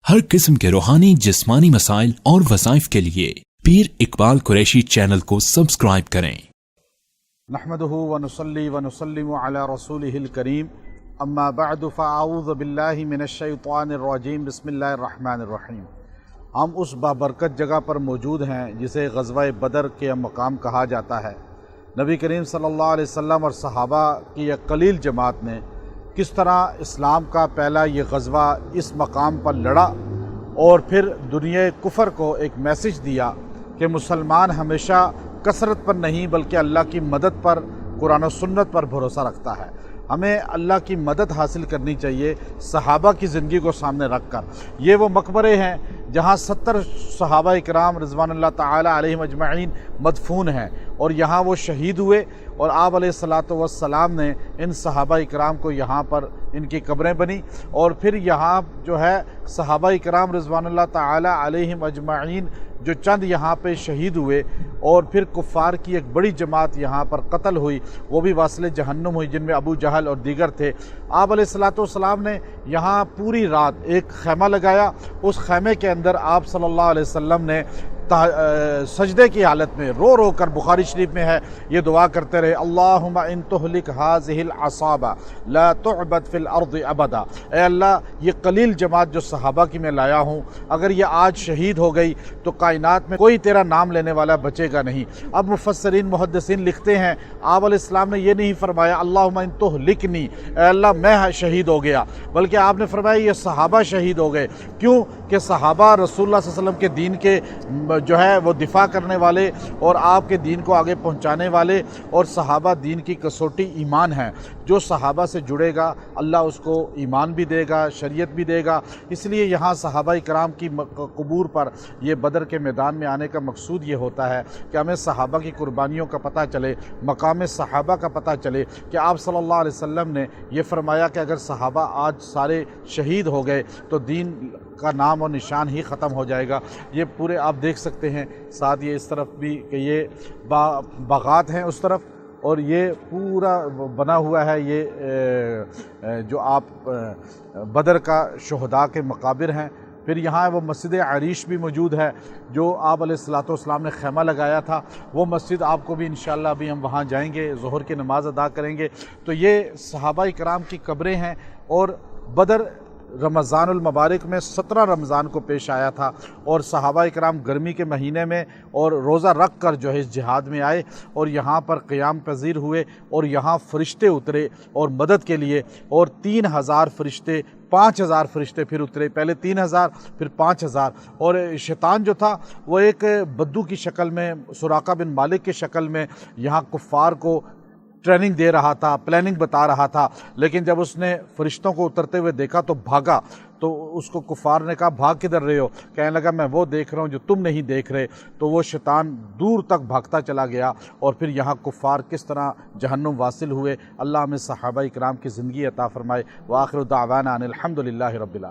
ہر قسم کے روحانی جسمانی مسائل اور وظائف کے لیے پیر اقبال قریشی چینل کو سبسکرائب کریں۔ نحمده ونصلي ونسلم على رسوله الكريم اما بعد فاعوذ باللہ من الشیطان الرجیم بسم اللہ الرحمن الرحیم۔ ہم اس بابرکت جگہ پر موجود ہیں جسے غزوہ بدر کے مقام کہا جاتا ہے۔ نبی کریم صلی اللہ علیہ وسلم اور صحابہ کی ایک قلیل جماعت نے کس طرح اسلام کا پہلا یہ غزوہ اس مقام پر لڑا اور پھر دنیا کفر کو ایک میسج دیا کہ مسلمان ہمیشہ کثرت پر نہیں بلکہ اللہ کی مدد پر، قرآن و سنت پر بھروسہ رکھتا ہے۔ ہمیں اللہ کی مدد حاصل کرنی چاہیے صحابہ کی زندگی کو سامنے رکھ کر۔ یہ وہ مقبرے ہیں جہاں 70 صحابہ اکرام رضوان اللہ تعالی علیہم اجمعین مدفون ہیں، اور یہاں وہ شہید ہوئے، اور آپ علیہ الصلاۃ والسلام نے ان صحابہ اکرام کو یہاں پر ان کی قبریں بنی، اور پھر یہاں جو ہے صحابہ اکرام رضوان اللہ تعالی علیہم اجمعین جو چند یہاں پہ شہید ہوئے، اور پھر کفار کی ایک بڑی جماعت یہاں پر قتل ہوئی، وہ بھی واصل جہنم ہوئی، جن میں ابو جہل اور دیگر تھے۔ آپ علیہ الصلاۃ والسلام نے یہاں پوری رات ایک خیمہ لگایا، اس خیمے کے اندر آپ صلی اللہ علیہ وسلم نے سجدے کی حالت میں رو رو کر، بخاری شریف میں ہے، یہ دعا کرتے رہے، اللہم ان تہلک ہذہ العصابہ لا تعبد فی الارض ابدا۔ اے اللہ، یہ قلیل جماعت جو صحابہ کی میں لایا ہوں، اگر یہ آج شہید ہو گئی تو کائنات میں کوئی تیرا نام لینے والا بچے گا نہیں۔ اب مفسرین محدثین لکھتے ہیں، آپ علیہ السلام نے یہ نہیں فرمایا اللہم ان تہلکنی، اے اللہ میں شہید ہو گیا، بلکہ آپ نے فرمایا یہ صحابہ شہید ہو گئے۔ کیوں کہ صحابہ رسول اللہ صلی اللہ علیہ وسلم کے دین کے جو ہے وہ دفاع کرنے والے اور آپ کے دین کو آگے پہنچانے والے، اور صحابہ دین کی کسوٹی ایمان ہے۔ جو صحابہ سے جڑے گا اللہ اس کو ایمان بھی دے گا، شریعت بھی دے گا۔ اس لیے یہاں صحابہ کرام کی قبور پر یہ بدر کے میدان میں آنے کا مقصود یہ ہوتا ہے کہ ہمیں صحابہ کی قربانیوں کا پتہ چلے، مقام صحابہ کا پتہ چلے کہ آپ صلی اللہ علیہ وسلم نے یہ فرمایا کہ اگر صحابہ آج سارے شہید ہو گئے تو دین کا نام اور نشان ہی ختم ہو جائے گا۔ یہ پورے آپ دیکھ سکتے ہیں، ساتھ یہ اس طرف بھی کہ یہ باغات ہیں اس طرف، اور یہ پورا بنا ہوا ہے یہ جو آپ بدر کا شہداء کے مقابر ہیں۔ پھر یہاں وہ مسجد عریش بھی موجود ہے جو آپ علیہ الصلاۃ والسلام نے خیمہ لگایا تھا، وہ مسجد آپ کو بھی انشاءاللہ ابھی ہم وہاں جائیں گے، ظہر کی نماز ادا کریں گے۔ تو یہ صحابہ کرام کی قبریں ہیں، اور بدر رمضان المبارک میں 17 رمضان کو پیش آیا تھا، اور صحابہ کرام گرمی کے مہینے میں اور روزہ رکھ کر جو ہے اس جہاد میں آئے، اور یہاں پر قیام پذیر ہوئے، اور یہاں فرشتے اترے اور مدد کے لیے، اور 3000 فرشتے، 5000 فرشتے پھر اترے، پہلے 3000 پھر 5000۔ اور شیطان جو تھا وہ ایک بدو کی شکل میں، سراقہ بن مالک کی شکل میں یہاں کفار کو ٹریننگ دے رہا تھا، پلاننگ بتا رہا تھا، لیکن جب اس نے فرشتوں کو اترتے ہوئے دیکھا تو بھاگا۔ تو اس کو کفار نے کہا بھاگ کدھر رہے ہو؟ کہنے لگا میں وہ دیکھ رہا ہوں جو تم نہیں دیکھ رہے۔ تو وہ شیطان دور تک بھاگتا چلا گیا، اور پھر یہاں کفار کس طرح جہنم واصل ہوئے۔ اللہ ہمیں صحابہ کرام کی زندگی عطا فرمائے۔ وآخر دعوانا ان الحمد للہ رب العالمین۔